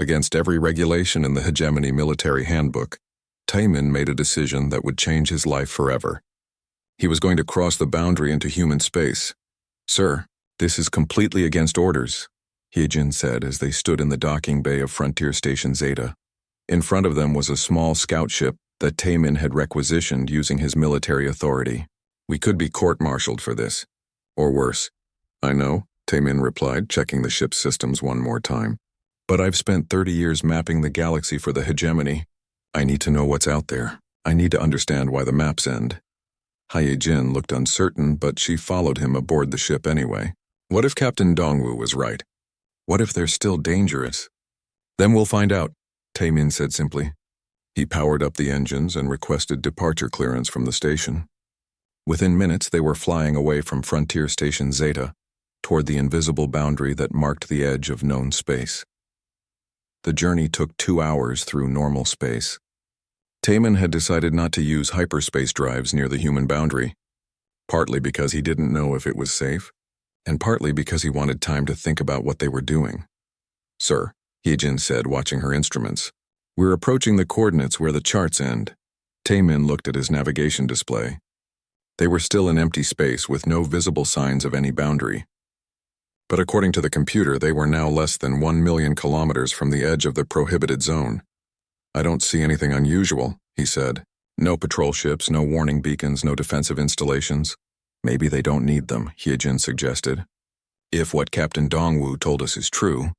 Against every regulation in the Hegemony Military Handbook, Taemin made a decision that would change his life forever. He was going to cross the boundary into human space. "Sir, this is completely against orders," Hyejin said as they stood in the docking bay of Frontier Station Zeta. In front of them was a small scout ship that Taemin had requisitioned using his military authority. "We could be court-martialed for this. Or worse." "I know," Taemin replied, checking the ship's systems one more time. "But I've spent 30 years mapping the galaxy for the Hegemony. I need to know what's out there. I need to understand why the maps end." Hyejin looked uncertain, but she followed him aboard the ship anyway. What if Captain Dongwu was right? What if they're still dangerous? "Then we'll find out," Taemin said simply. He powered up the engines and requested departure clearance from the station. Within minutes, they were flying away from Frontier Station Zeta, toward the invisible boundary that marked the edge of known space. The journey took 2 hours through normal space. Taemin had decided not to use hyperspace drives near the human boundary, partly because he didn't know if it was safe, and partly because he wanted time to think about what they were doing. "Sir," Hyejin said, watching her instruments, "we're approaching the coordinates where the charts end." Taemin looked at his navigation display. They were still in empty space with no visible signs of any boundary. But according to the computer, they were now less than 1 million kilometers from the edge of the prohibited zone. "I don't see anything unusual," he said. "No patrol ships, no warning beacons, no defensive installations." "Maybe they don't need them," Hyejin suggested. "If what Captain Dongwu told us is true,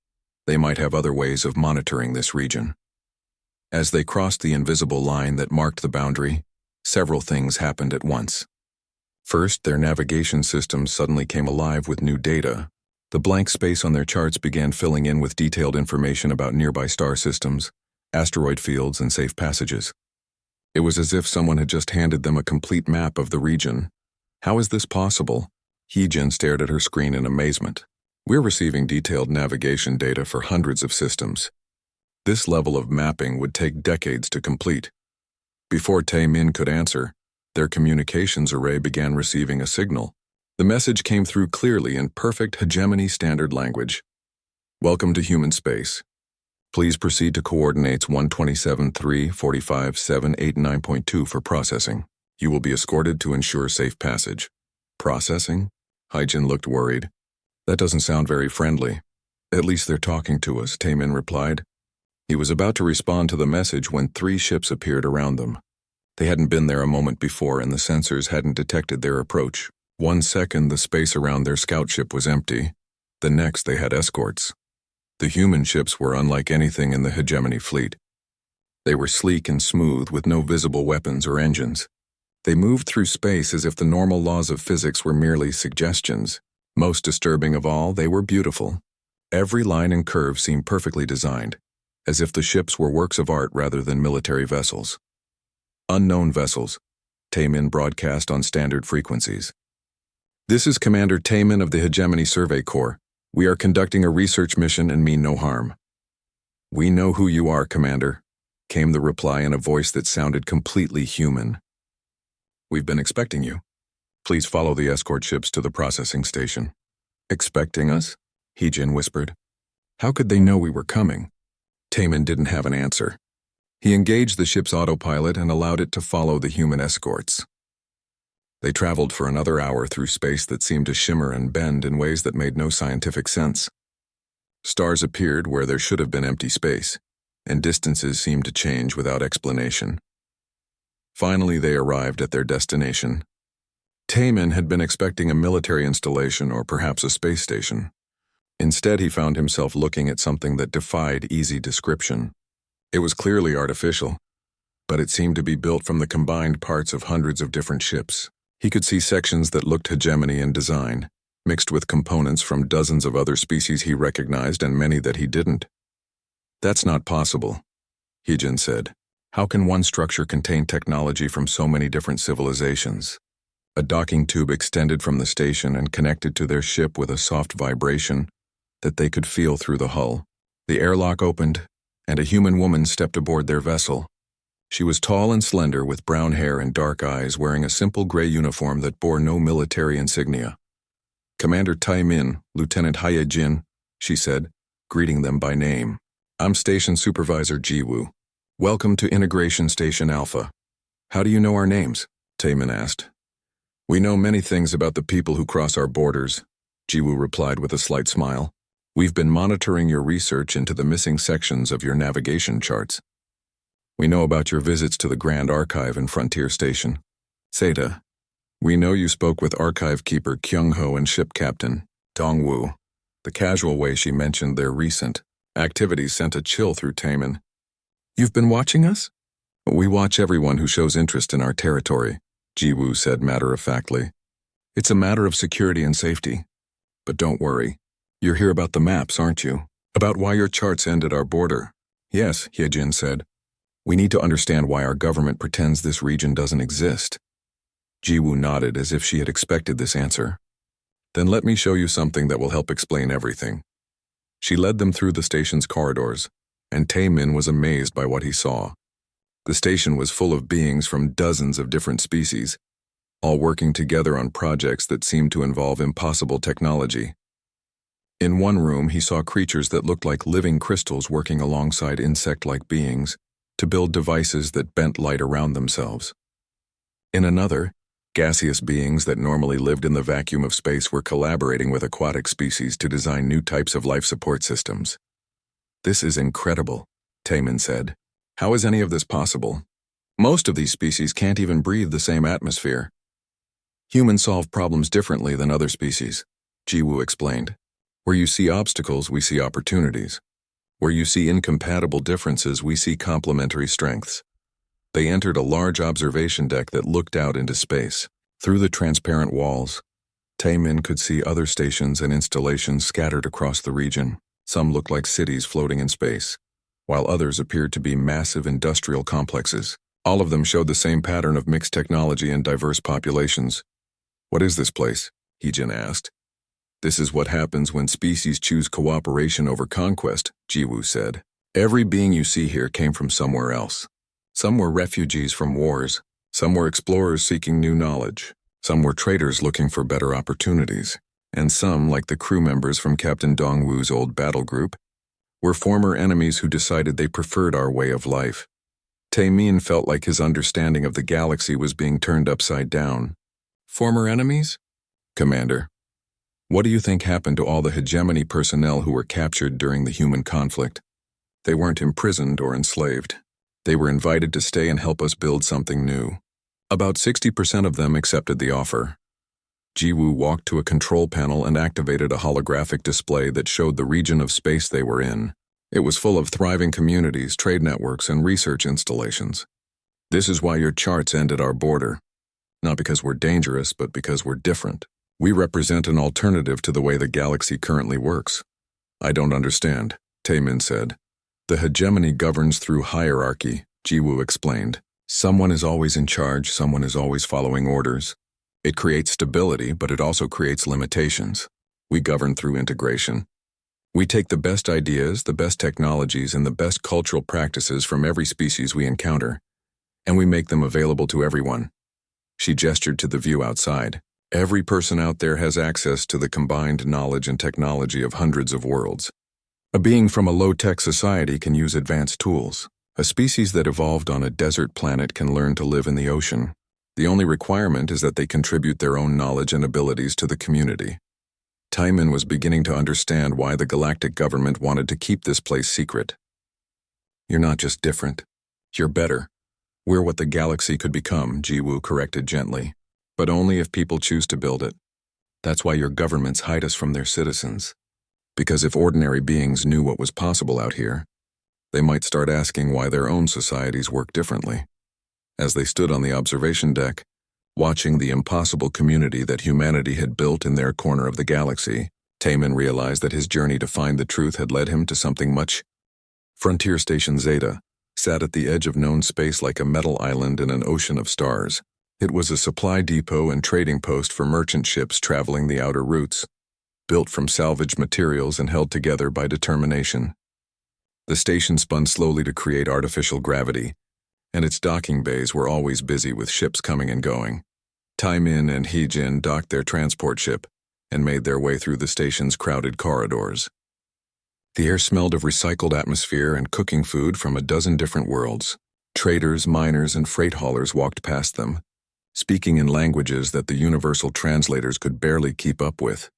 they might have other ways of monitoring this region." As they crossed the invisible line that marked the boundary, several things happened at once. First, their navigation systems suddenly came alive with new data. The blank space on their charts began filling in with detailed information about nearby star systems, asteroid fields, and safe passages. It was as if someone had just handed them a complete map of the region. "How is this possible?" Hyejin stared at her screen in amazement. "We're receiving detailed navigation data for hundreds of systems. This level of mapping would take decades to complete." Before Taemin could answer, their communications array began receiving a signal. The message came through clearly in perfect Hegemony standard language. "Welcome to human space. Please proceed to coordinates 127.345.789.2 for processing. You will be escorted to ensure safe passage." "Processing?" Hyejin looked worried. "That doesn't sound very friendly." "At least they're talking to us," Taemin replied. He was about to respond to the message when 3 ships appeared around them. They hadn't been there a moment before and the sensors hadn't detected their approach. 1 second, the space around their scout ship was empty. The next, they had escorts. The human ships were unlike anything in the Hegemony fleet. They were sleek and smooth with no visible weapons or engines. They moved through space as if the normal laws of physics were merely suggestions. Most disturbing of all, they were beautiful. Every line and curve seemed perfectly designed, as if the ships were works of art rather than military vessels. "Unknown vessels," Taemin broadcast on standard frequencies. "This is Commander Taemin of the Hegemony Survey Corps. We are conducting a research mission and mean no harm." "We know who you are, Commander," came the reply in a voice that sounded completely human. "We've been expecting you. Please follow the escort ships to the processing station." "Expecting us?" Hyejin whispered. "How could they know we were coming?" Taemin didn't have an answer. He engaged the ship's autopilot and allowed it to follow the human escorts. They traveled for another hour through space that seemed to shimmer and bend in ways that made no scientific sense. Stars appeared where there should have been empty space, and distances seemed to change without explanation. Finally, they arrived at their destination. Taemin had been expecting a military installation or perhaps a space station. Instead, he found himself looking at something that defied easy description. It was clearly artificial, but it seemed to be built from the combined parts of hundreds of different ships. He could see sections that looked Hegemony in design, mixed with components from dozens of other species he recognized and many that he didn't. "That's not possible," Hyejin said. "How can one structure contain technology from so many different civilizations?" A docking tube extended from the station and connected to their ship with a soft vibration that they could feel through the hull. The airlock opened, and a human woman stepped aboard their vessel. She was tall and slender with brown hair and dark eyes, wearing a simple gray uniform that bore no military insignia. "Commander Taemin, Lieutenant Hyejin," she said, greeting them by name. I'm Station Supervisor Jiwoo. Welcome to Integration Station Alpha. How do you know our names? Taemin asked. We know many things about the people who cross our borders, Jiwoo replied with a slight smile. We've been monitoring your research into the missing sections of your navigation charts. We know about your visits to the Grand Archive and Frontier Station. Seda, we know you spoke with Archive Keeper Kyung-ho and Ship Captain Dong-woo. The casual way she mentioned their recent activities sent a chill through Taemin. You've been watching us? We watch everyone who shows interest in our territory, Jiwoo said matter-of-factly. It's a matter of security and safety. But don't worry. You're here about the maps, aren't you? About why your charts end at our border. Yes, Hyejin said. We need to understand why our government pretends this region doesn't exist. Jiwoo nodded as if she had expected this answer. Then let me show you something that will help explain everything. She led them through the station's corridors, and Taemin was amazed by what he saw. The station was full of beings from dozens of different species, all working together on projects that seemed to involve impossible technology. In one room, he saw creatures that looked like living crystals working alongside insect-like beings to build devices that bent light around themselves. In another, gaseous beings that normally lived in the vacuum of space were collaborating with aquatic species to design new types of life support systems. This is incredible, Taemin said. How is any of this possible? Most of these species can't even breathe the same atmosphere. Humans solve problems differently than other species, Jiwoo explained. Where you see obstacles, we see opportunities. Where you see incompatible differences, we see complementary strengths. They entered a large observation deck that looked out into space. Through the transparent walls, Taemin could see other stations and installations scattered across the region. Some looked like cities floating in space, while others appeared to be massive industrial complexes. All of them showed the same pattern of mixed technology and diverse populations. What is this place? Hyejin asked. This is what happens when species choose cooperation over conquest, Jiwoo said. Every being you see here came from somewhere else. Some were refugees from wars. Some were explorers seeking new knowledge. Some were traders looking for better opportunities. And some, like the crew members from Captain Dong-woo's old battle group, were former enemies who decided they preferred our way of life. Taemin felt like his understanding of the galaxy was being turned upside down. Former enemies? Commander, what do you think happened to all the hegemony personnel who were captured during the human conflict? They weren't imprisoned or enslaved. They were invited to stay and help us build something new. About 60% of them accepted the offer. Jiwoo walked to a control panel and activated a holographic display that showed the region of space they were in. It was full of thriving communities, trade networks, and research installations. This is why your charts end at our border. Not because we're dangerous, but because we're different. We represent an alternative to the way the galaxy currently works. I don't understand, Taemin said. The hegemony governs through hierarchy, Jiwoo explained. Someone is always in charge, someone is always following orders. It creates stability, but it also creates limitations. We govern through integration. We take the best ideas, the best technologies, and the best cultural practices from every species we encounter, and we make them available to everyone. She gestured to the view outside. Every person out there has access to the combined knowledge and technology of hundreds of worlds. A being from a low-tech society can use advanced tools. A species that evolved on a desert planet can learn to live in the ocean. The only requirement is that they contribute their own knowledge and abilities to the community. Taemin was beginning to understand why the galactic government wanted to keep this place secret. You're not just different. You're better. We're what the galaxy could become, Jiwoo corrected gently. But only if people choose to build it. That's why your governments hide us from their citizens. Because if ordinary beings knew what was possible out here, they might start asking why their own societies work differently. As they stood on the observation deck, watching the impossible community that humanity had built in their corner of the galaxy, Taemin realized that his journey to find the truth had led him to something much. Frontier Station Zeta sat at the edge of known space like a metal island in an ocean of stars. It was a supply depot and trading post for merchant ships traveling the outer routes, built from salvaged materials and held together by determination. The station spun slowly to create artificial gravity, and its docking bays were always busy with ships coming and going. Taemin and Hyejin docked their transport ship and made their way through the station's crowded corridors. The air smelled of recycled atmosphere and cooking food from a dozen different worlds. Traders, miners, and freight haulers walked past them, speaking in languages that the universal translators could barely keep up with.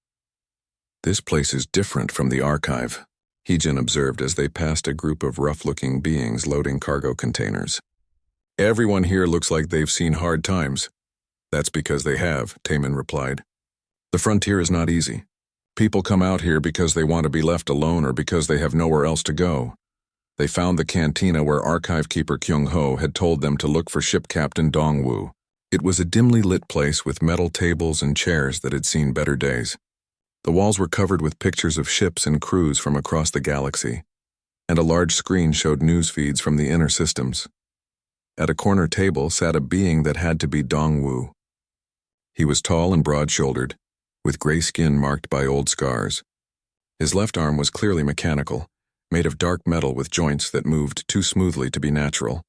"This place is different from the archive," Heejin observed as they passed a group of rough-looking beings loading cargo containers. "Everyone here looks like they've seen hard times." "That's because they have," Taemin replied. "The frontier is not easy. People come out here because they want to be left alone or because they have nowhere else to go. They found the cantina where archive keeper Kyung-ho had told them to look for ship captain Dong-woo. It was a dimly lit place with metal tables and chairs that had seen better days. The walls were covered with pictures of ships and crews from across the galaxy, and a large screen showed news feeds from the inner systems. At a corner table sat a being that had to be Dong-woo. He was tall and broad-shouldered, with gray skin marked by old scars. His left arm was clearly mechanical, made of dark metal with joints that moved too smoothly to be natural.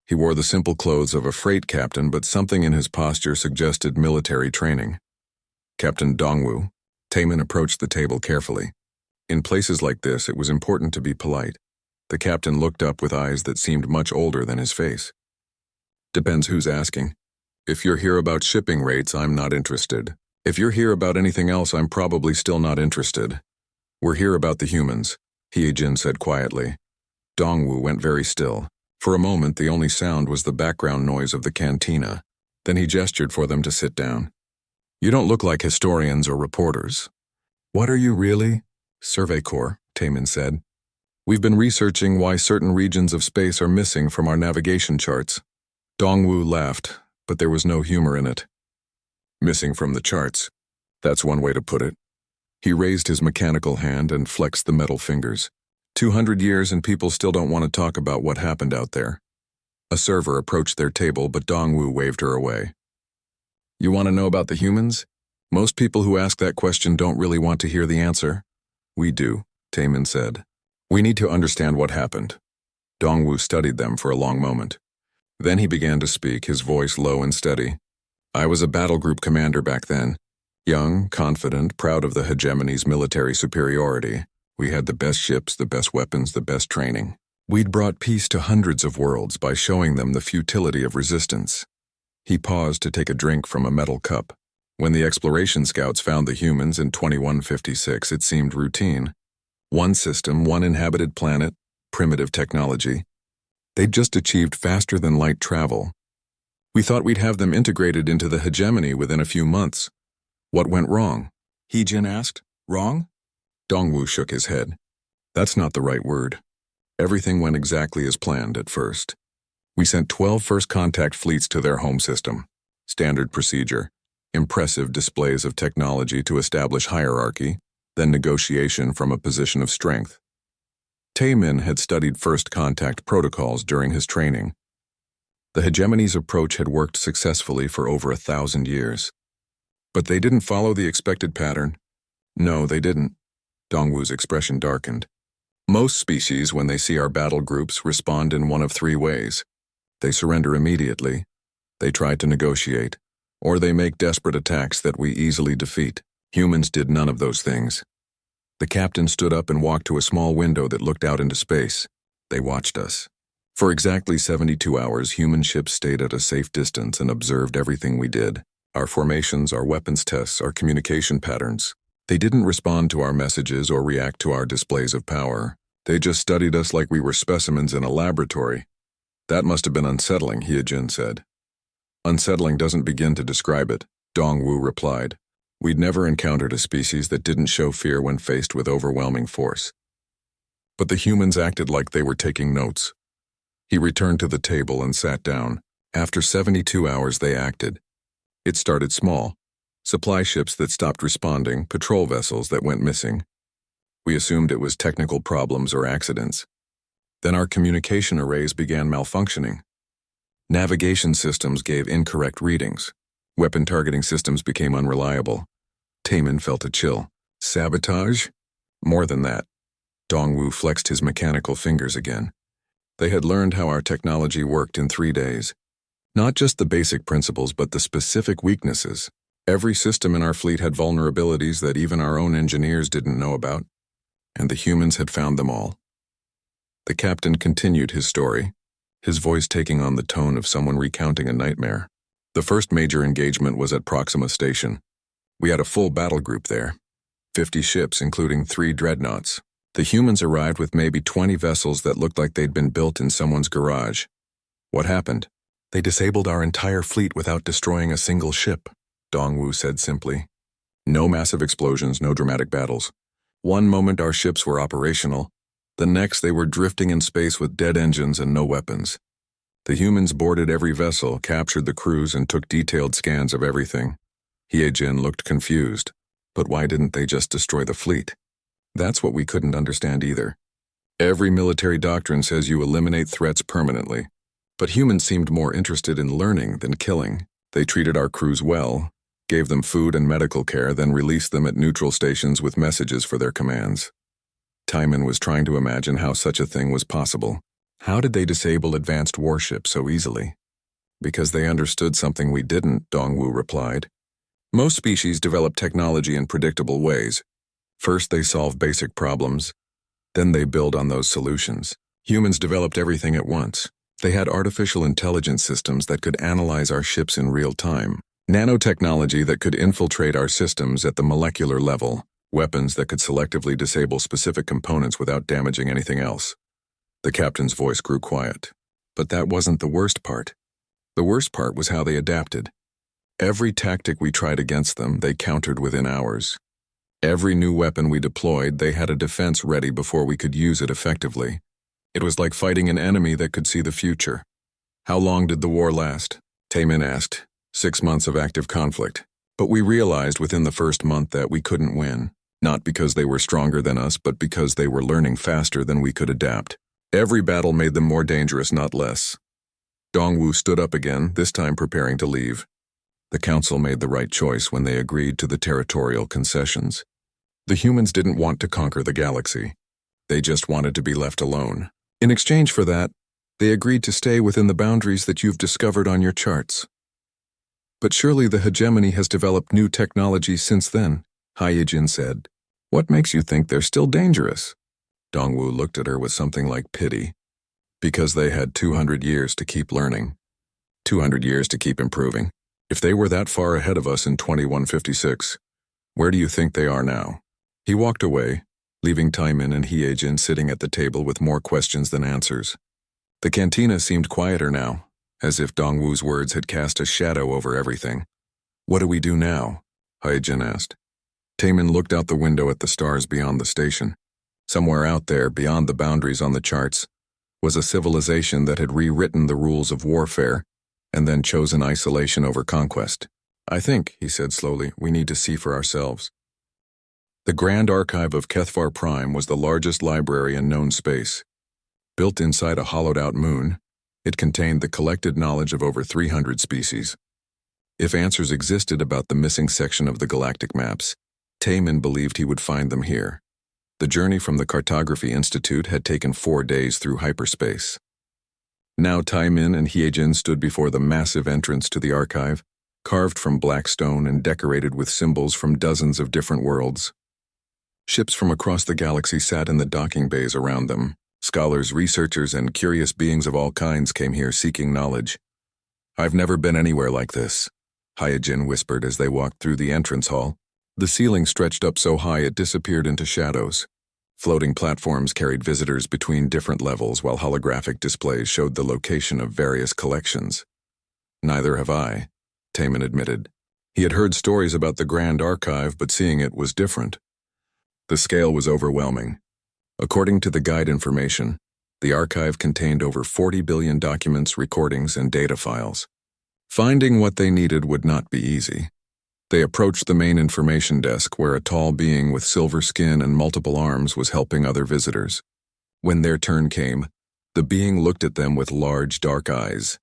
He wore the simple clothes of a freight captain, but something in his posture suggested military training. "Captain Dong-woo." Taemin approached the table carefully. In places like this, it was important to be polite. The captain looked up with eyes that seemed much older than his face. "Depends who's asking. If you're here about shipping rates, I'm not interested. If you're here about anything else, I'm probably still not interested. We're here about the humans," Hyejin said quietly. Dong-woo went very still. For a moment, the only sound was the background noise of the cantina. Then he gestured for them to sit down. "You don't look like historians or reporters." "What are you really?" "Survey Corps," Taemin said. "We've been researching why certain regions of space are missing from our navigation charts." Dong-woo laughed, but there was no humor in it. "Missing from the charts. That's one way to put it." He raised his mechanical hand and flexed the metal fingers. 200 years and people still don't want to talk about what happened out there. A server approached their table, but Dong-woo waved her away. "You want to know about the humans? Most people who ask that question don't really want to hear the answer." "We do," Taemin said. "We need to understand what happened." Dong-woo studied them for a long moment. Then he began to speak, his voice low and steady. "I was a battle group commander back then. Young, confident, proud of the hegemony's military superiority. We had the best ships, the best weapons, the best training. We'd brought peace to hundreds of worlds by showing them the futility of resistance." He paused to take a drink from a metal cup. When the exploration scouts found the humans in 2156, it seemed routine. One system, one inhabited planet, primitive technology. They'd just achieved faster-than-light travel. We thought we'd have them integrated into the hegemony within a few months. "What went wrong?" Heejin asked. "Wrong?" Dong-woo shook his head. "That's not the right word. Everything went exactly as planned at first. We sent 12 first-contact fleets to their home system. Standard procedure. Impressive displays of technology to establish hierarchy, then negotiation from a position of strength. Taemin had studied first-contact protocols during his training. The hegemony's approach had worked successfully for over 1,000 years. But they didn't follow the expected pattern. No, they didn't. Dongwoo's expression darkened. Most species, when they see our battle groups, respond in one of three ways. They surrender immediately, they try to negotiate, or they make desperate attacks that we easily defeat. Humans did none of those things. The captain stood up and walked to a small window that looked out into space. They watched us. For exactly 72 hours, human ships stayed at a safe distance and observed everything we did. Our formations, our weapons tests, our communication patterns. They didn't respond to our messages or react to our displays of power. They just studied us like we were specimens in a laboratory. That must have been unsettling, Hyejin said. Unsettling doesn't begin to describe it, Dong-woo replied. We'd never encountered a species that didn't show fear when faced with overwhelming force. But the humans acted like they were taking notes. He returned to the table and sat down. After 72 hours, they acted. It started small. Supply ships that stopped responding, patrol vessels that went missing. We assumed it was technical problems or accidents. Then our communication arrays began malfunctioning. Navigation systems gave incorrect readings. Weapon targeting systems became unreliable. Taemin felt a chill. Sabotage? More than that. Dong-woo flexed his mechanical fingers again. They had learned how our technology worked in 3 days. Not just the basic principles, but the specific weaknesses. Every system in our fleet had vulnerabilities that even our own engineers didn't know about. and the humans had found them all. The captain continued his story, his voice taking on the tone of someone recounting a nightmare. The first major engagement was at Proxima Station. We had a full battle group there, 50 ships including 3 dreadnoughts. The humans arrived with maybe 20 vessels that looked like they'd been built in someone's garage. What happened? They disabled our entire fleet without destroying a single ship, Dongwu said simply. No massive explosions, no dramatic battles. One moment our ships were operational, the next they were drifting in space with dead engines and no weapons. The humans boarded every vessel, captured the crews, and took detailed scans of everything. Hiejin looked confused. But why didn't they just destroy the fleet? That's what we couldn't understand either. Every military doctrine says you eliminate threats permanently. But humans seemed more interested in learning than killing. They treated our crews well, gave them food and medical care, then released them at neutral stations with messages for their commands. Timon was trying to imagine how such a thing was possible. How did they disable advanced warships so easily? Because they understood something we didn't, Dongwu replied. Most species develop technology in predictable ways. First they solve basic problems, then they build on those solutions. Humans developed everything at once. They had artificial intelligence systems that could analyze our ships in real time, nanotechnology that could infiltrate our systems at the molecular level, weapons that could selectively disable specific components without damaging anything else. The captain's voice grew quiet. But that wasn't the worst part. The worst part was how they adapted. Every tactic we tried against them, they countered within hours. Every new weapon we deployed, they had a defense ready before we could use it effectively. It was like fighting an enemy that could see the future. How long did the war last? Taemin asked. 6 months of active conflict. But we realized within the first month that we couldn't win. Not because they were stronger than us, but because they were learning faster than we could adapt. Every battle made them more dangerous, not less. Dongwu stood up again, this time preparing to leave. The council made the right choice when they agreed to the territorial concessions. The humans didn't want to conquer the galaxy. They just wanted to be left alone. In exchange for that, they agreed to stay within the boundaries that you've discovered on your charts. But surely the hegemony has developed new technology since then, Hiejin said. What makes you think they're still dangerous? Dongwu looked at her with something like pity. Because they had 200 years to keep learning. 200 years to keep improving. If they were that far ahead of us in 2156, where do you think they are now? He walked away, leaving Taimin and Hiejin sitting at the table with more questions than answers. The cantina seemed quieter now, as if Dongwu's words had cast a shadow over everything. What do we do now? Hiejin asked. Taimin looked out the window at the stars beyond the station. Somewhere out there, beyond the boundaries on the charts, was a civilization that had rewritten the rules of warfare and then chosen isolation over conquest. I think, he said slowly, we need to see for ourselves. The Grand Archive of Kethvar Prime was the largest library in known space. Built inside a hollowed-out moon, it contained the collected knowledge of over 300 species. If answers existed about the missing section of the galactic maps, Taemin believed he would find them here. The journey from the Cartography Institute had taken 4 days through hyperspace. Now Taimin and Hiejin stood before the massive entrance to the archive, carved from black stone and decorated with symbols from dozens of different worlds. Ships from across the galaxy sat in the docking bays around them. Scholars, researchers, and curious beings of all kinds came here seeking knowledge. I've never been anywhere like this, Hiejin whispered as they walked through the entrance hall. The ceiling stretched up so high it disappeared into shadows. Floating platforms carried visitors between different levels while holographic displays showed the location of various collections. Neither have I, Taemin admitted. He had heard stories about the Grand Archive, but seeing it was different. The scale was overwhelming. According to the guide information, the archive contained over 40 billion documents, recordings, and data files. Finding what they needed would not be easy. They approached the main information desk where a tall being with silver skin and multiple arms was helping other visitors. When their turn came, the being looked at them with large, dark eyes.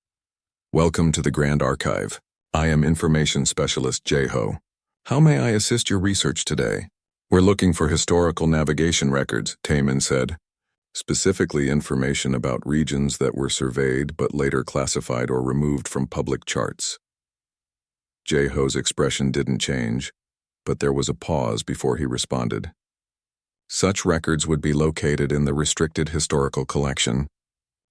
Welcome to the Grand Archive. I am Information Specialist Jeho. How may I assist your research today? We're looking for historical navigation records, Taemin said. Specifically information about regions that were surveyed but later classified or removed from public charts. Jeho's expression didn't change, but there was a pause before he responded. Such records would be located in the restricted historical collection.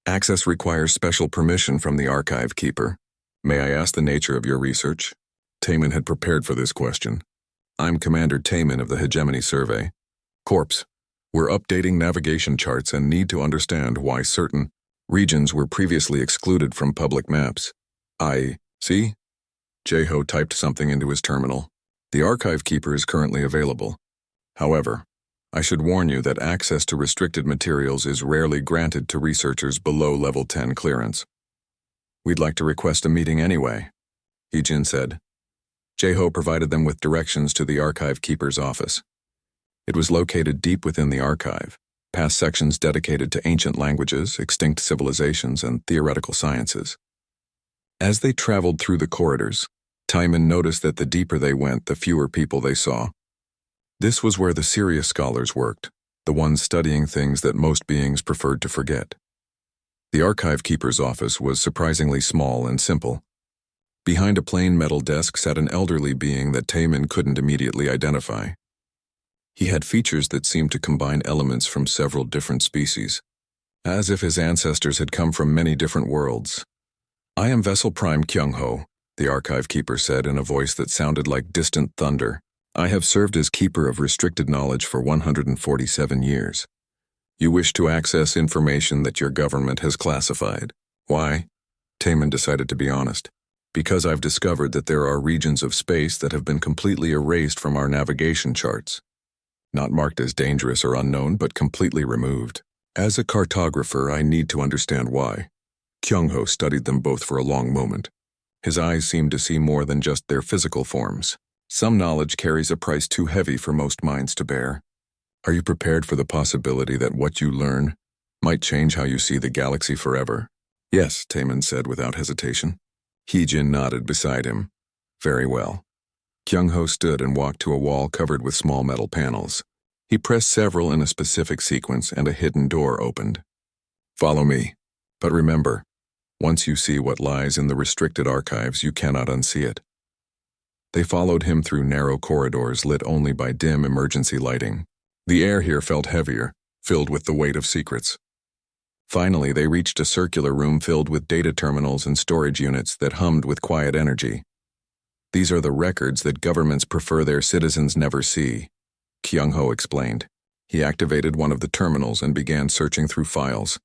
Access requires special permission from the archive keeper. May I ask the nature of your research? Taman had prepared for this question. I'm Commander Taman of the Hegemony Survey. Corps. We're updating navigation charts and need to understand why certain regions were previously excluded from public maps. I see? Jeho typed something into his terminal. The archive keeper is currently available. However, I should warn you that access to restricted materials is rarely granted to researchers below level 10 clearance. We'd like to request a meeting anyway, Heejin said. Jeho provided them with directions to the archive keeper's office. It was located deep within the archive, past sections dedicated to ancient languages, extinct civilizations, and theoretical sciences. As they traveled through the corridors, Timon noticed that the deeper they went, the fewer people they saw. This was where the serious scholars worked, the ones studying things that most beings preferred to forget. The archive keeper's office was surprisingly small and simple. Behind a plain metal desk sat an elderly being that Taman couldn't immediately identify. He had features that seemed to combine elements from several different species, as if his ancestors had come from many different worlds. I am Vessel Prime Kyung-ho, the archive keeper said in a voice that sounded like distant thunder. I have served as keeper of restricted knowledge for 147 years. You wish to access information that your government has classified. Why? Taman decided to be honest. Because I've discovered that there are regions of space that have been completely erased from our navigation charts. Not marked as dangerous or unknown, but completely removed. As a cartographer, I need to understand why. Kyung-ho studied them both for a long moment. His eyes seemed to see more than just their physical forms. Some knowledge carries a price too heavy for most minds to bear. Are you prepared for the possibility that what you learn might change how you see the galaxy forever? Yes, Taman said without hesitation. Heejin nodded beside him. Very well. Kyung-ho stood and walked to a wall covered with small metal panels. He pressed several in a specific sequence and a hidden door opened. Follow me. But remember, once you see what lies in the restricted archives, you cannot unsee it. They followed him through narrow corridors lit only by dim emergency lighting. The air here felt heavier, filled with the weight of secrets. Finally, they reached a circular room filled with data terminals and storage units that hummed with quiet energy. These are the records that governments prefer their citizens never see, Kyung-ho explained. He activated one of the terminals and began searching through files.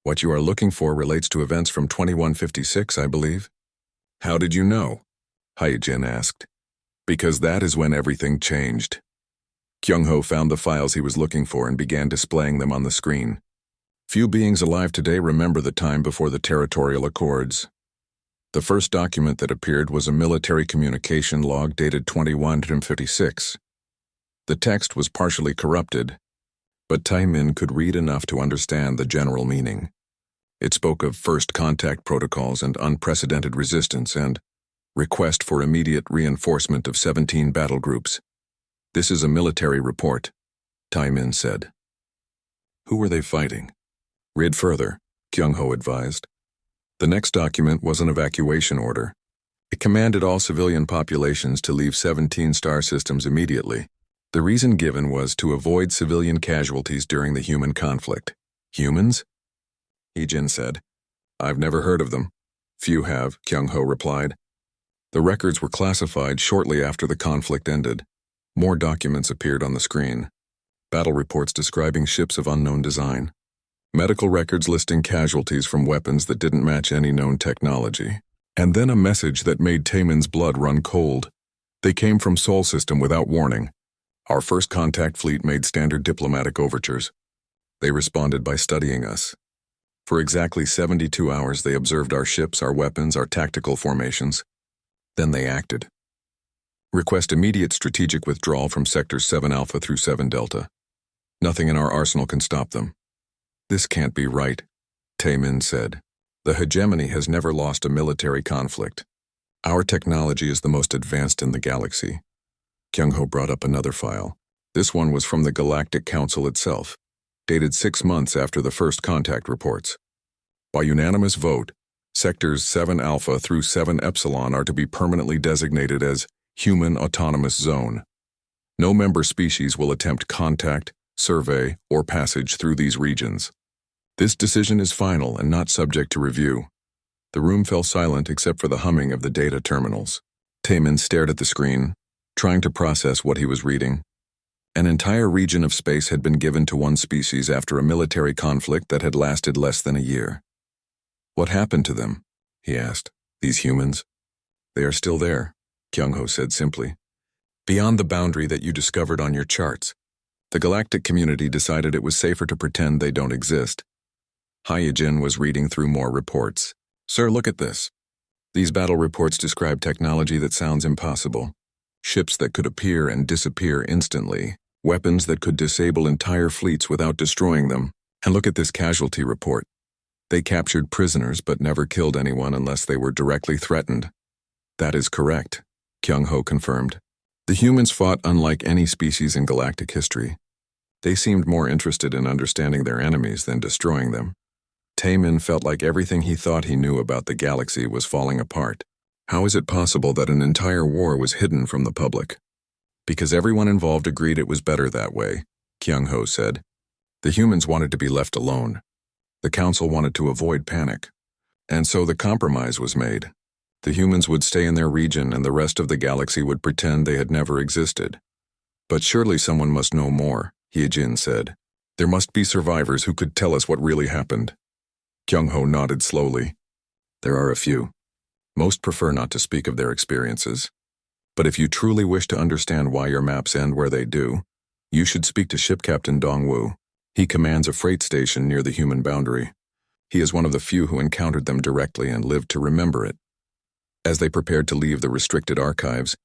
What you are looking for relates to events from 2156, I believe. How did you know? Hyejin asked. Because that is when everything changed. Kyung-ho found the files he was looking for and began displaying them on the screen. Few beings alive today remember the time before the territorial accords. The first document that appeared was a military communication log dated 2156. The text was partially corrupted, but Taimin could read enough to understand the general meaning. It spoke of first contact protocols and unprecedented resistance and request for immediate reinforcement of 17 battle groups. This is a military report, Taimin said. Who were they fighting? Read further, Kyung-ho advised. The next document was an evacuation order. It commanded all civilian populations to leave 17 star systems immediately. The reason given was to avoid civilian casualties during the human conflict. Humans? Heejin said. I've never heard of them. Few have, Kyung-ho replied. The records were classified shortly after the conflict ended. More documents appeared on the screen. Battle reports describing ships of unknown design. Medical records listing casualties from weapons that didn't match any known technology. And then a message that made Taman's blood run cold. They came from Sol System without warning. Our first contact fleet made standard diplomatic overtures. They responded by studying us. For exactly 72 hours they observed our ships, our weapons, our tactical formations. Then they acted. Request immediate strategic withdrawal from Sectors 7 Alpha through 7 Delta. Nothing in our arsenal can stop them. This can't be right, Taemin said. The hegemony has never lost a military conflict. Our technology is the most advanced in the galaxy. Kyung-ho brought up another file. This one was from the Galactic Council itself, dated 6 months after the first contact reports. By unanimous vote, Sectors 7 Alpha through 7 Epsilon are to be permanently designated as Human Autonomous Zone. No member species will attempt contact, survey, or passage through these regions. This decision is final and not subject to review. The room fell silent except for the humming of the data terminals. Taemin stared at the screen, trying to process what he was reading. An entire region of space had been given to one species after a military conflict that had lasted less than a year. What happened to them? He asked. These humans? They are still there, Kyung-ho said simply. Beyond the boundary that you discovered on your charts. The galactic community decided it was safer to pretend they don't exist. Hyejin was reading through more reports. Sir, look at this. These battle reports describe technology that sounds impossible. Ships that could appear and disappear instantly. Weapons that could disable entire fleets without destroying them. And look at this casualty report. They captured prisoners but never killed anyone unless they were directly threatened. That is correct, Kyung-ho confirmed. The humans fought unlike any species in galactic history. They seemed more interested in understanding their enemies than destroying them. Taemin felt like everything he thought he knew about the galaxy was falling apart. How is it possible that an entire war was hidden from the public? Because everyone involved agreed it was better that way, Kyung-ho said. The humans wanted to be left alone. The council wanted to avoid panic. And so the compromise was made. The humans would stay in their region and the rest of the galaxy would pretend they had never existed. But surely someone must know more, Hyejin said. There must be survivors who could tell us what really happened. Kyung-ho nodded slowly. There are a few. Most prefer not to speak of their experiences. But if you truly wish to understand why your maps end where they do, you should speak to Ship Captain Dongwoo. He commands a freight station near the human boundary. He is one of the few who encountered them directly and lived to remember it. As they prepared to leave the restricted archives,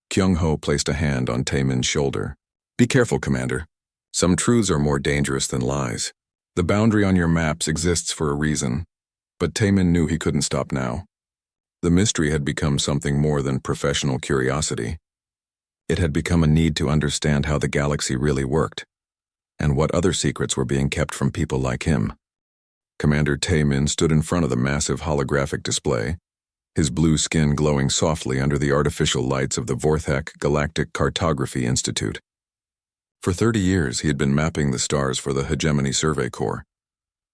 Kyung-ho placed a hand on Taemin's shoulder. Be careful, Commander. Some truths are more dangerous than lies. The boundary on your maps exists for a reason, but Taemin knew he couldn't stop now. The mystery had become something more than professional curiosity. It had become a need to understand how the galaxy really worked, and what other secrets were being kept from people like him. Commander Taemin stood in front of the massive holographic display, his blue skin glowing softly under the artificial lights of the Vorthak Galactic Cartography Institute. For 30 years, he had been mapping the stars for the Hegemony Survey Corps.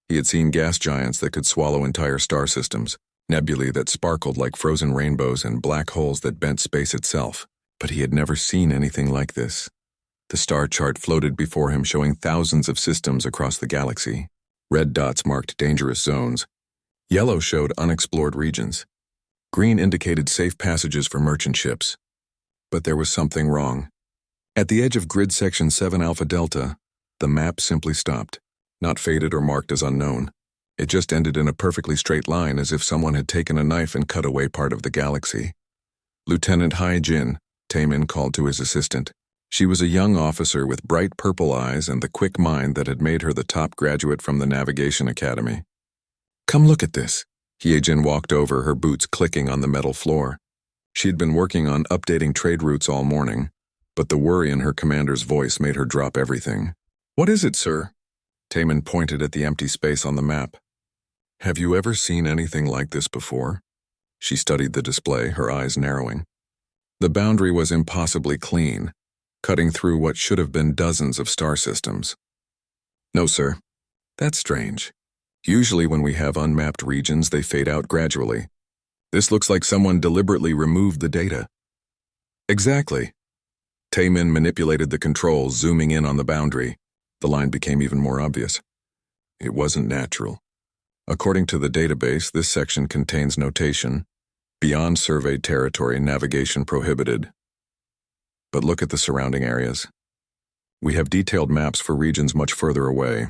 He had seen gas giants that could swallow entire star systems, nebulae that sparkled like frozen rainbows, and black holes that bent space itself. But he had never seen anything like this. The star chart floated before him, showing thousands of systems across the galaxy. Red dots marked dangerous zones. Yellow showed unexplored regions. Green indicated safe passages for merchant ships. But there was something wrong. At the edge of grid section 7 Alpha Delta, the map simply stopped, not faded or marked as unknown. It just ended in a perfectly straight line, as if someone had taken a knife and cut away part of the galaxy. Lieutenant Hyejin, Taemin called to his assistant. She was a young officer with bright purple eyes and the quick mind that had made her the top graduate from the Navigation Academy. Come look at this. Hyejin walked over, her boots clicking on the metal floor. She had been working on updating trade routes all morning, but the worry in her commander's voice made her drop everything. What is it, sir? Taemin pointed at the empty space on the map. Have you ever seen anything like this before? She studied the display, her eyes narrowing. The boundary was impossibly clean, cutting through what should have been dozens of star systems. No, sir. That's strange. Usually when we have unmapped regions, they fade out gradually. This looks like someone deliberately removed the data. Exactly. Taemin manipulated the controls, zooming in on the boundary. The line became even more obvious. It wasn't natural. According to the database, this section contains notation, beyond surveyed territory, navigation prohibited. But look at the surrounding areas. We have detailed maps for regions much further away.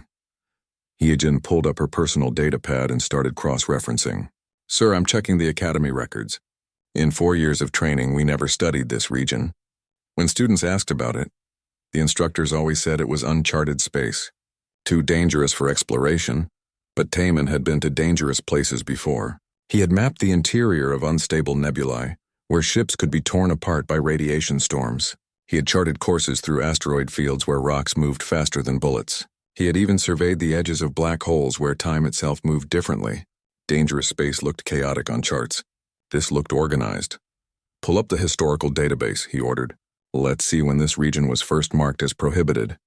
Hyejin pulled up her personal data pad and started cross-referencing. Sir, I'm checking the academy records. In 4 years of training, we never studied this region. When students asked about it, the instructors always said it was uncharted space, too dangerous for exploration, but Taemin had been to dangerous places before. He had mapped the interior of unstable nebulae, where ships could be torn apart by radiation storms. He had charted courses through asteroid fields where rocks moved faster than bullets. He had even surveyed the edges of black holes where time itself moved differently. Dangerous space looked chaotic on charts. This looked organized. Pull up the historical database, he ordered. Let's see when this region was first marked as prohibited.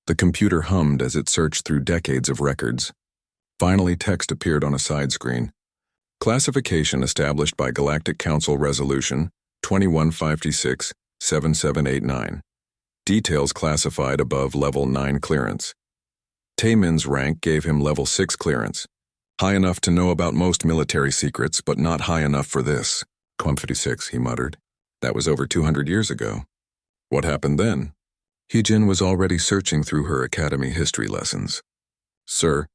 The computer hummed as it searched through decades of records. Finally, text appeared on a side screen. Classification established by Galactic Council Resolution 2156-7789. Details classified above Level 9 clearance. Taemin's rank gave him Level 6 clearance. High enough to know about most military secrets, but not high enough for this. "Clum 56, he muttered. That was over 200 years ago. What happened then? Heejin was already searching through her academy history lessons. Sir,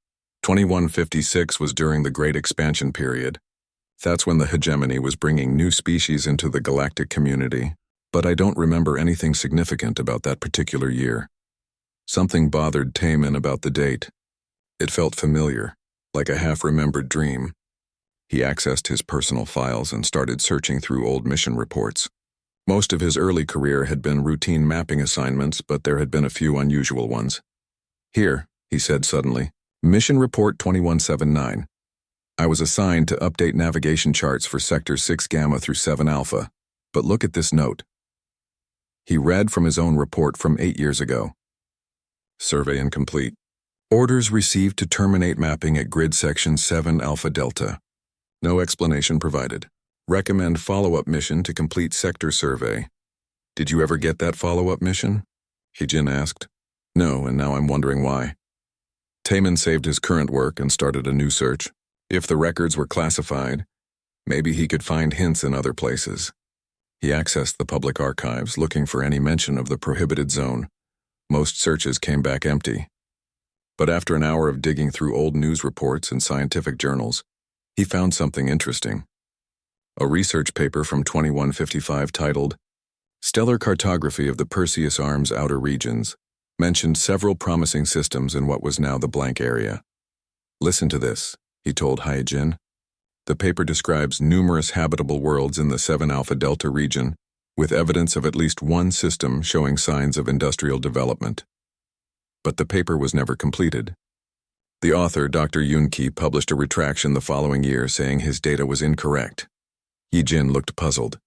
2156 was during the Great Expansion period. That's when the hegemony was bringing new species into the galactic community, but I don't remember anything significant about that particular year. Something bothered Taemin about the date. It felt familiar, like a half-remembered dream. He accessed his personal files and started searching through old mission reports. Most of his early career had been routine mapping assignments, but there had been a few unusual ones. Here, he said suddenly, Mission Report 2179. I was assigned to update navigation charts for Sector 6 Gamma through 7 Alpha, but look at this note. He read from his own report from 8 years ago. Survey incomplete. Orders received to terminate mapping at Grid Section 7 Alpha Delta. No explanation provided. Recommend follow-up mission to complete sector survey. Did you ever get that follow-up mission? Heejin asked. No, and now I'm wondering why. Taemin saved his current work and started a new search. If the records were classified, maybe he could find hints in other places. He accessed the public archives looking for any mention of the prohibited zone. Most searches came back empty. But after an hour of digging through old news reports and scientific journals, he found something interesting. A research paper from 2155 titled Stellar Cartography of the Perseus Arm's Outer Regions mentioned several promising systems in what was now the blank area. Listen to this, he told Heijin. The paper describes numerous habitable worlds in the 7 Alpha Delta region, with evidence of at least one system showing signs of industrial development. But the paper was never completed. The author, Dr. Yunki, published a retraction the following year saying his data was incorrect. Heejin looked puzzled.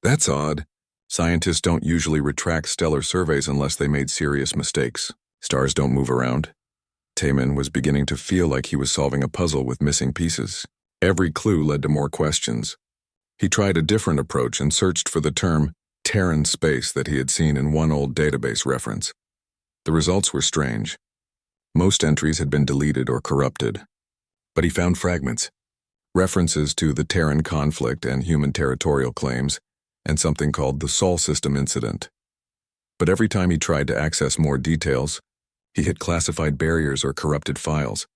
That's odd. Scientists don't usually retract stellar surveys unless they made serious mistakes. Stars don't move around. Taemin was beginning to feel like he was solving a puzzle with missing pieces. Every clue led to more questions. He tried a different approach and searched for the term Terran space that he had seen in one old database reference. The results were strange. Most entries had been deleted or corrupted. But he found fragments, references to the Terran conflict and human territorial claims, and something called the Sol System incident. But every time he tried to access more details, he hit classified barriers or corrupted files.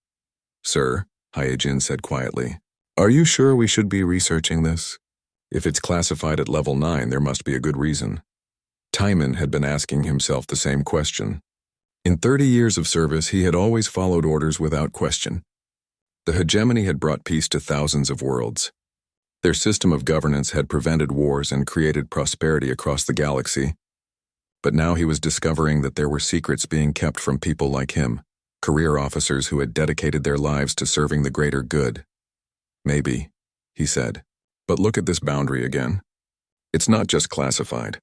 Sir, Heijin said quietly, are you sure we should be researching this? If it's classified at Level 9, there must be a good reason. Taemin had been asking himself the same question. In 30 years of service, he had always followed orders without question. The hegemony had brought peace to thousands of worlds. Their system of governance had prevented wars and created prosperity across the galaxy. But now he was discovering that there were secrets being kept from people like him, career officers who had dedicated their lives to serving the greater good. Maybe, he said, but look at this boundary again. It's not just classified.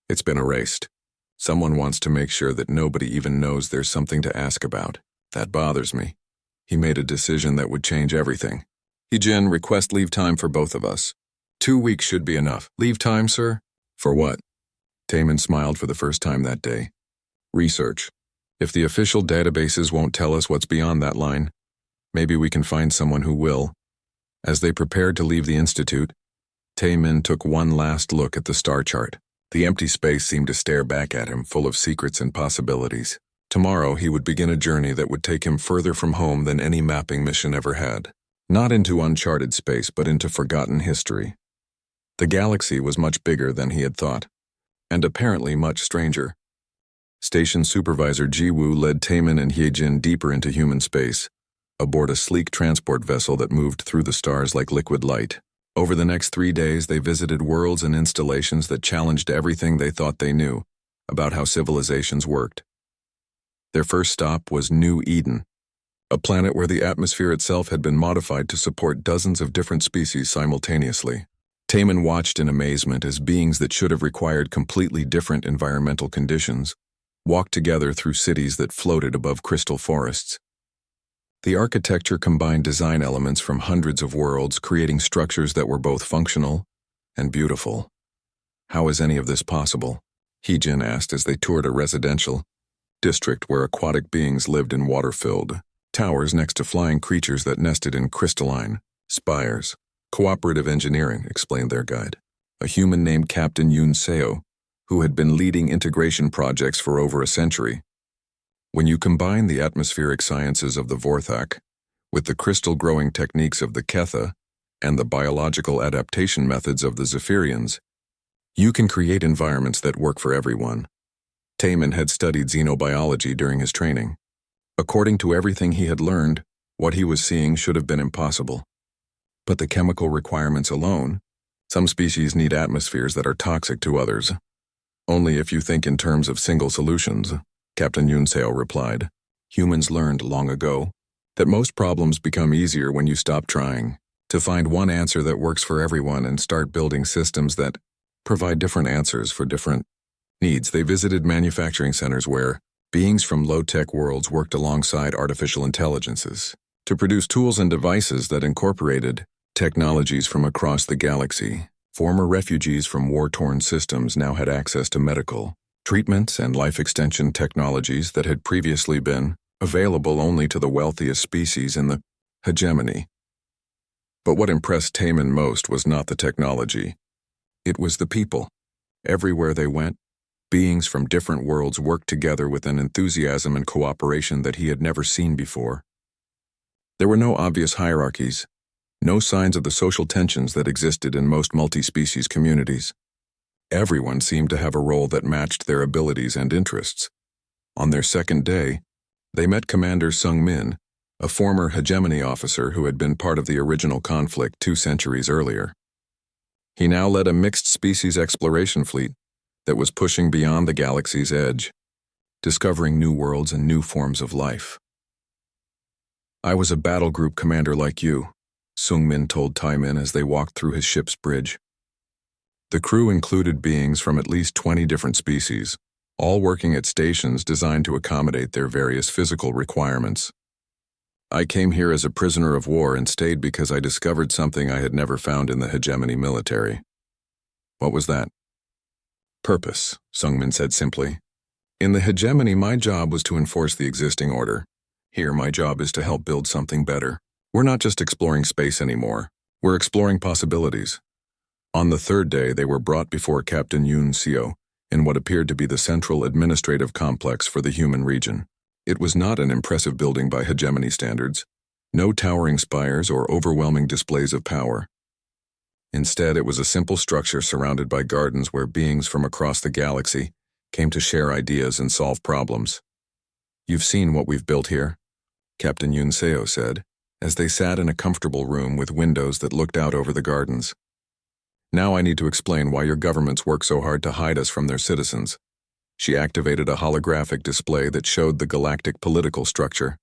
It's been erased. Someone wants to make sure that nobody even knows there's something to ask about. That bothers me. He made a decision that would change everything. Heejin, request leave time for both of us. 2 weeks should be enough. Leave time, sir? For what? Taemin smiled for the first time that day. Research. If the official databases won't tell us what's beyond that line, maybe we can find someone who will. As they prepared to leave the institute, Taemin took one last look at the star chart. The empty space seemed to stare back at him, full of secrets and possibilities. Tomorrow he would begin a journey that would take him further from home than any mapping mission ever had. Not into uncharted space, but into forgotten history. The galaxy was much bigger than he had thought, and apparently much stranger. Station Supervisor Jiwoo led Taemin and Heejin deeper into human space, aboard a sleek transport vessel that moved through the stars like liquid light. Over the next 3 days, they visited worlds and installations that challenged everything they thought they knew about how civilizations worked. Their first stop was New Eden, a planet where the atmosphere itself had been modified to support dozens of different species simultaneously. Taemin watched in amazement as beings that should have required completely different environmental conditions walked together through cities that floated above crystal forests. The architecture combined design elements from hundreds of worlds, creating structures that were both functional and beautiful. How is any of this possible? Heejin asked as they toured a residential district where aquatic beings lived in water-filled towers next to flying creatures that nested in crystalline spires. Cooperative engineering, explained their guide. A human named Captain Yoon Seo, who had been leading integration projects for over a century. When you combine the atmospheric sciences of the Vorthak with the crystal-growing techniques of the Ketha and the biological adaptation methods of the Zephyrians, you can create environments that work for everyone. Taemin had studied xenobiology during his training. According to everything he had learned, what he was seeing should have been impossible. But the chemical requirements alone, some species need atmospheres that are toxic to others. Only if you think in terms of single solutions, Captain Yunseo replied. Humans learned long ago that most problems become easier when you stop trying to find one answer that works for everyone and start building systems that provide different answers for different needs. They visited manufacturing centers where beings from low-tech worlds worked alongside artificial intelligences to produce tools and devices that incorporated technologies from across the galaxy. Former refugees from war-torn systems now had access to medical treatments and life extension technologies that had previously been available only to the wealthiest species in the hegemony. But what impressed Taemin most was not the technology. It was the people. Everywhere they went, beings from different worlds worked together with an enthusiasm and cooperation that he had never seen before. There were no obvious hierarchies, no signs of the social tensions that existed in most multi-species communities. Everyone seemed to have a role that matched their abilities and interests. On their second day, they met Commander Sung Min, a former hegemony officer who had been part of the original conflict 2 centuries earlier. He now led a mixed-species exploration fleet that was pushing beyond the galaxy's edge, discovering new worlds and new forms of life. I was a battle group commander like you, Sung Min told Taemin as they walked through his ship's bridge. The crew included beings from at least 20 different species, all working at stations designed to accommodate their various physical requirements. I came here as a prisoner of war and stayed because I discovered something I had never found in the hegemony military. What was that? Purpose, Sungmin said simply. In the hegemony, my job was to enforce the existing order. Here, my job is to help build something better. We're not just exploring space anymore. We're exploring possibilities. On the third day, they were brought before Captain Yoon Seo in what appeared to be the central administrative complex for the human region. It was not an impressive building by hegemony standards, no towering spires or overwhelming displays of power. Instead, it was a simple structure surrounded by gardens where beings from across the galaxy came to share ideas and solve problems. You've seen what we've built here, Captain Yoon Seo said, as they sat in a comfortable room with windows that looked out over the gardens. Now I need to explain why your governments work so hard to hide us from their citizens. She activated a holographic display that showed the galactic political structure.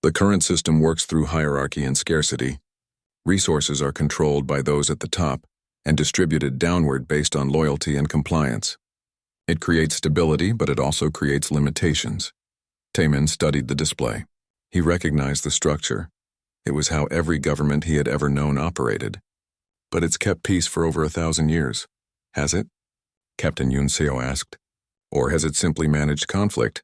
The current system works through hierarchy and scarcity. Resources are controlled by those at the top and distributed downward based on loyalty and compliance. It creates stability, but it also creates limitations. Taemin studied the display. He recognized the structure. It was how every government he had ever known operated. But it's kept peace for over 1,000 years. Has it? Captain Yoon Seo asked. Or has it simply managed conflict?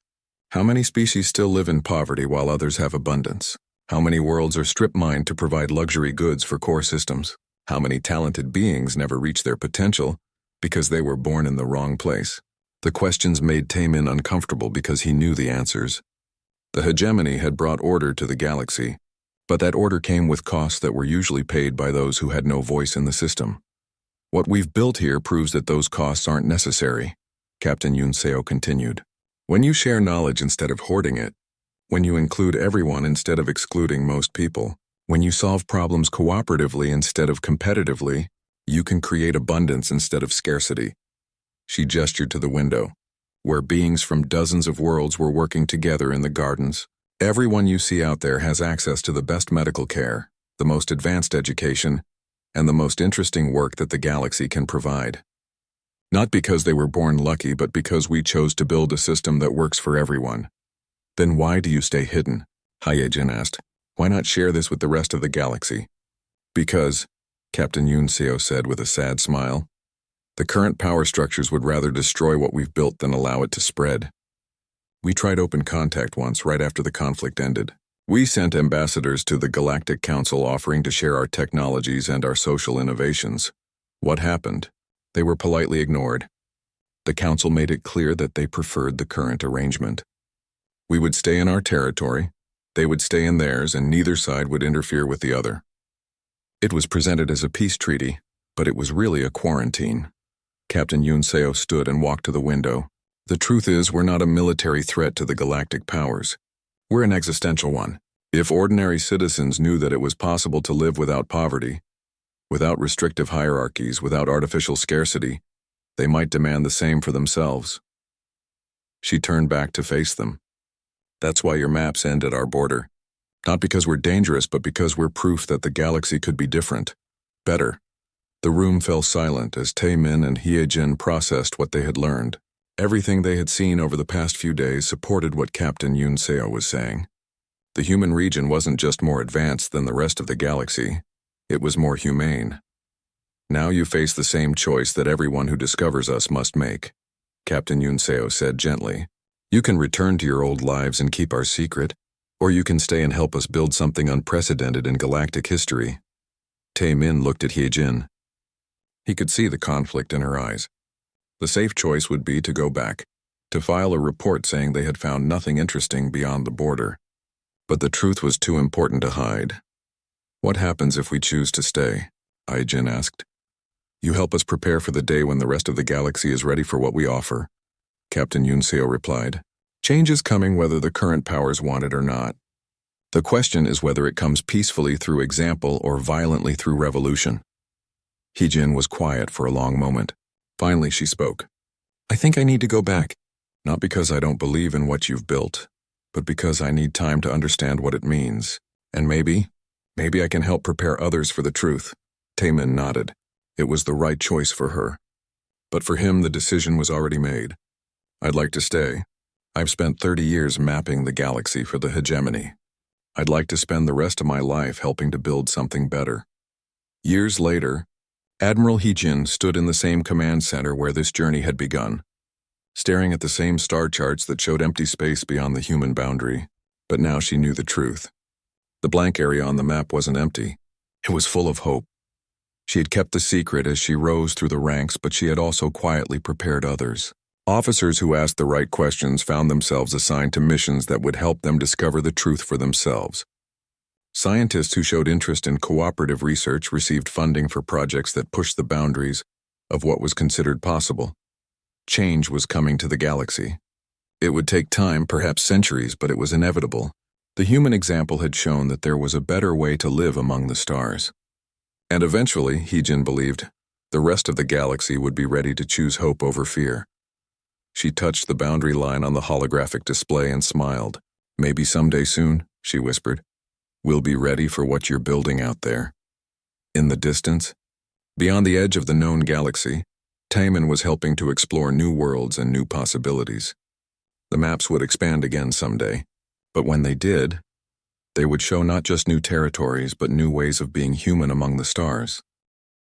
How many species still live in poverty while others have abundance? How many worlds are strip-mined to provide luxury goods for core systems? How many talented beings never reach their potential because they were born in the wrong place? The questions made Taemin uncomfortable because he knew the answers. The hegemony had brought order to the galaxy, but that order came with costs that were usually paid by those who had no voice in the system. What we've built here proves that those costs aren't necessary, Captain Yoon Seo continued. When you share knowledge instead of hoarding it, when you include everyone instead of excluding most people, when you solve problems cooperatively instead of competitively, you can create abundance instead of scarcity. She gestured to the window, where beings from dozens of worlds were working together in the gardens. Everyone you see out there has access to the best medical care, the most advanced education, and the most interesting work that the galaxy can provide. Not because they were born lucky, but because we chose to build a system that works for everyone. Then why do you stay hidden? Hyejin asked. Why not share this with the rest of the galaxy? Because, Captain Yunseo said with a sad smile, the current power structures would rather destroy what we've built than allow it to spread. We tried open contact once, right after the conflict ended. We sent ambassadors to the Galactic Council offering to share our technologies and our social innovations. What happened? They were politely ignored. The Council made it clear that they preferred the current arrangement. We would stay in our territory, they would stay in theirs, and neither side would interfere with the other. It was presented as a peace treaty, but it was really a quarantine. Captain Yunseo stood and walked to the window. The truth is, we're not a military threat to the galactic powers. We're an existential one. If ordinary citizens knew that it was possible to live without poverty, without restrictive hierarchies, without artificial scarcity, they might demand the same for themselves. She turned back to face them. That's why your maps end at our border. Not because we're dangerous, but because we're proof that the galaxy could be different. Better. The room fell silent as Taemin and Hyejin processed what they had learned. Everything they had seen over the past few days supported what Captain Yunseo was saying. The human region wasn't just more advanced than the rest of the galaxy, it was more humane. Now you face the same choice that everyone who discovers us must make, Captain Yunseo said gently. You can return to your old lives and keep our secret, or you can stay and help us build something unprecedented in galactic history. Taemin looked at Hyejin. He could see the conflict in her eyes. The safe choice would be to go back, to file a report saying they had found nothing interesting beyond the border. But the truth was too important to hide. What happens if we choose to stay? Hyejin asked. You help us prepare for the day when the rest of the galaxy is ready for what we offer, Captain Yunseo replied. Change is coming whether the current powers want it or not. The question is whether it comes peacefully through example or violently through revolution. Hyejin was quiet for a long moment. Finally, she spoke. I think I need to go back. Not because I don't believe in what you've built, but because I need time to understand what it means. And maybe I can help prepare others for the truth. Taemin nodded. It was the right choice for her. But for him, the decision was already made. I'd like to stay. I've spent 30 years mapping the galaxy for the hegemony. I'd like to spend the rest of my life helping to build something better. Years later, Admiral Hyejin stood in the same command center where this journey had begun, staring at the same star charts that showed empty space beyond the human boundary. But now she knew the truth. The blank area on the map wasn't empty. It was full of hope. She had kept the secret as she rose through the ranks, but she had also quietly prepared others. Officers who asked the right questions found themselves assigned to missions that would help them discover the truth for themselves. Scientists who showed interest in cooperative research received funding for projects that pushed the boundaries of what was considered possible. Change was coming to the galaxy. It would take time, perhaps centuries, but it was inevitable. The human example had shown that there was a better way to live among the stars. And eventually, Hyejin believed, the rest of the galaxy would be ready to choose hope over fear. She touched the boundary line on the holographic display and smiled. Maybe someday soon, she whispered. We'll be ready for what you're building out there. In the distance, beyond the edge of the known galaxy, Taemin was helping to explore new worlds and new possibilities. The maps would expand again someday, but when they did, they would show not just new territories but new ways of being human among the stars.